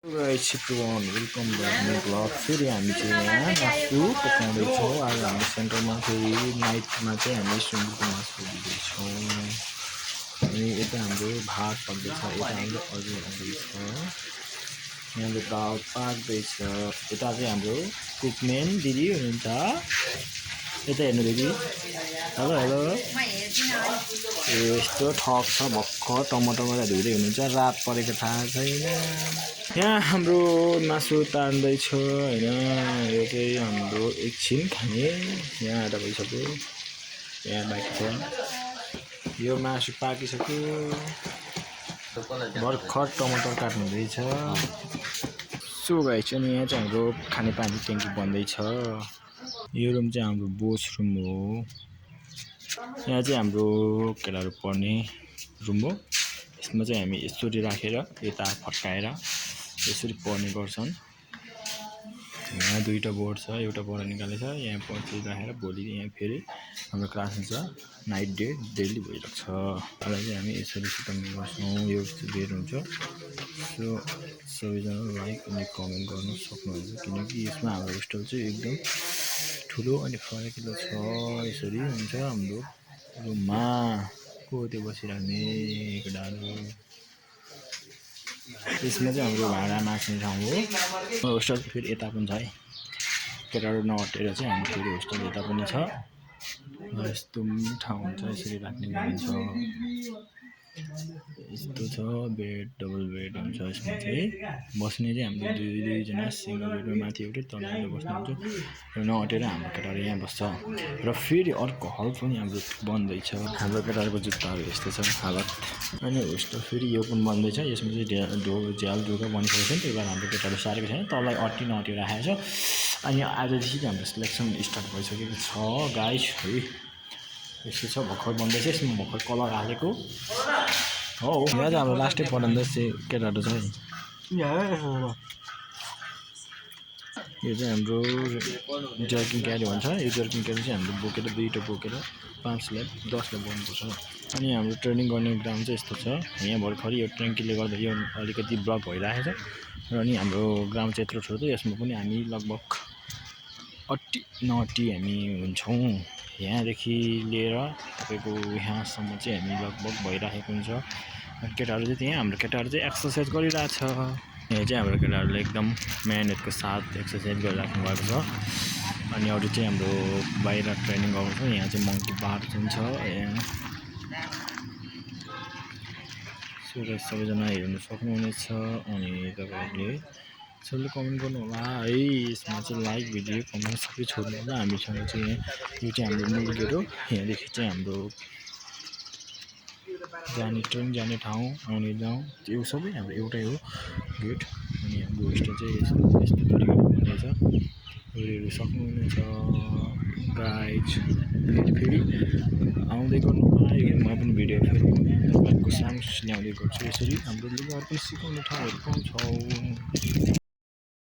Guys, everyone, welcome back to my vlog. फेरि हामी चाहिँ यहाँ मासु पकाउँदैछौँ। आज हामी सेन्टरमा फेरि नाइटमा चाहिँ हामी सुँगुरको मासु दिँदैछौँ। अनि यता हाम्रो भात पक्दैछ, यता हाम्रो अझै आउँदैछ। यहाँले दाल पाक्दैछ। यता चाहिँ हाम्रो कुकम्यान दिदी हुनुहुन्छ। यता हेर्नु दिदी। Hello hello. यस्तो ठक छ भर्खर टमाटरबाट धुँदै हुनुहुन्छ। रात परेको थाहा छैन। यहाँ हाम्रो मासु तान्दैछ हैन। यो चाहिँ हाम्रो एकछिन खाने। यहाँ आधा भइसक्यो। यहाँ बाँकी छ। यो मासु पाकिसक्यो। भर्खर टमाटर काट्नु हुँदैछ। सो गाइस, अनि यहाँ चाहिँ हाम्रो खानेपानी ट्याङ्की बन्दैछ। यो रुम चाहिँ हाम्रो बोस रुम हो। यहाँ चाहिँ हाम्रो केटाहरू पढ्ने रुम हो। यसमा चाहिँ हामी यसरी राखेर यता फर्काएर यसरी पढ्ने गर्छन्। यहाँ दुईटा बोर्ड छ, एउटा बोर्ड निकालेछ। यहाँ पछि राखेर भोलि यहाँ फेरि हाम्रो क्लास हुन्छ। नाइट डे डेली भइरहेको छ। त्यसलाई चाहिँ हामी यसरी सिकाउने गर्छौँ। यो बेड हुन्छ। सो सबैजना लाइक अनि कमेन्ट गर्नु सक्नुहुन्छ, किनकि यसमा हाम्रो होस्टेल चाहिँ एकदम ठुलो अनि फराकिलो छ। यसरी हुन्छ हाम्रो रुममा। को त्यो बसिराख्ने केटाहरू। यसमा चाहिँ हाम्रो भाडा माग्ने ठाउँ हो। होस्टेल फेरि यता पनि छ है। केटाहरू नअटेर चाहिँ हाम्रो फेरि होस्टेल यता पनि छ। यस्तो ठाउँ हुन्छ, यसरी राख्ने गरिन्छ। यस्तो छ बेड, डबल बेड हुन्छ। यसमा चाहिँ बस्ने चाहिँ हाम्रो दुईजना सिङ्गल बेडमा माथि एउटै तल एउटा बस्नुहुन्छ। नअटेर हाम्रो केटाहरू यहाँ बस्छ। र फेरि अर्को हल पनि हाम्रो बन्दैछ। हाम्रो केटाहरूको जुत्ताहरू यस्तो छ हालत। अनि होस्टेल फेरि यो पनि बन्दैछ। यसमा चाहिँ झ्याल ढुङ्गा बनिसकेको छ नि, त्यही भएर हाम्रो केटाहरू सारेको छैन। तललाई अट्टी नअट्टी राखेको छ। अनि आजदेखि हाम्रो सिलेक्सन स्टार्ट भइसकेको छ गाइस है। यस्तो छ, भर्खर बन्दैछ। यसमा भर्खर कलर हालेको हो। यहाँ चाहिँ हाम्रो लास्टै पढाउँदा चाहिँ केटाहरू छ है। यो चाहिँ हाम्रो जर्किङ क्यारी भन्छ। यो जर्किङ क्यारी चाहिँ हाम्रो बोकेर दुईवटा बोकेर 5 ल्याब 10 ल्याब गर्नुपर्छ। अनि हाम्रो ट्रेनिङ गर्ने ग्राउन्ड चाहिँ यस्तो छ। यहाँ भर्खर यो ट्याङ्कीले गर्दा यो अलिकति ब्लक भइरहेको छ। र अनि हाम्रो ग्राउन्ड चाहिँ यत्रो ठुलो छ। यसमा पनि हामी लगभग 80 नटी हामी हुन्छौँ। यहाँदेखि लिएर तपाईँको यहाँसम्म चाहिँ हामी लगभग भइरहेको हुन्छ। केटाहरू चाहिँ त्यहाँ हाम्रो केटाहरू चाहिँ एक्सर्साइज गरिरहेछ। यहाँ चाहिँ हाम्रो केटाहरूले एकदम मेहनतको साथ एक्सर्साइज गरिराख्नु भएको छ। अनि अरू चाहिँ हाम्रो बाहिर ट्रेनिङ गर्नु छ। यहाँ चाहिँ मङ्की बार पनि छ। सबैजना हेर्नु सक्नुहुनेछ। अनि तपाईँहरूले सबैले कमेन्ट गर्नु होला है। यसमा चाहिँ लाइक भिडियो कमेन्ट सबै छोड्नु होला। हामीसँग चाहिँ यो चाहिँ हाम्रो मूल गेट हो। यहाँदेखि चाहिँ हाम्रो जाने ट्रेन जाने ठाउँ आउने ठाउँ त्यो सबै हाम्रो एउटै हो गेट। अनि हाम्रो होस्टेल चाहिँ यस्तो तरिकाले बनिएको छ। हेर्नु सक्नुहुनेछ गाइज। फेरि आउँदै गर्नु होला। म पनि भिडियो फेरि तपाईँको सामु ल्याउँदै गर्छु। यसरी हाम्रो लुगाहरू पनि सिकाउने ठाउँहरू पाउँछौँ।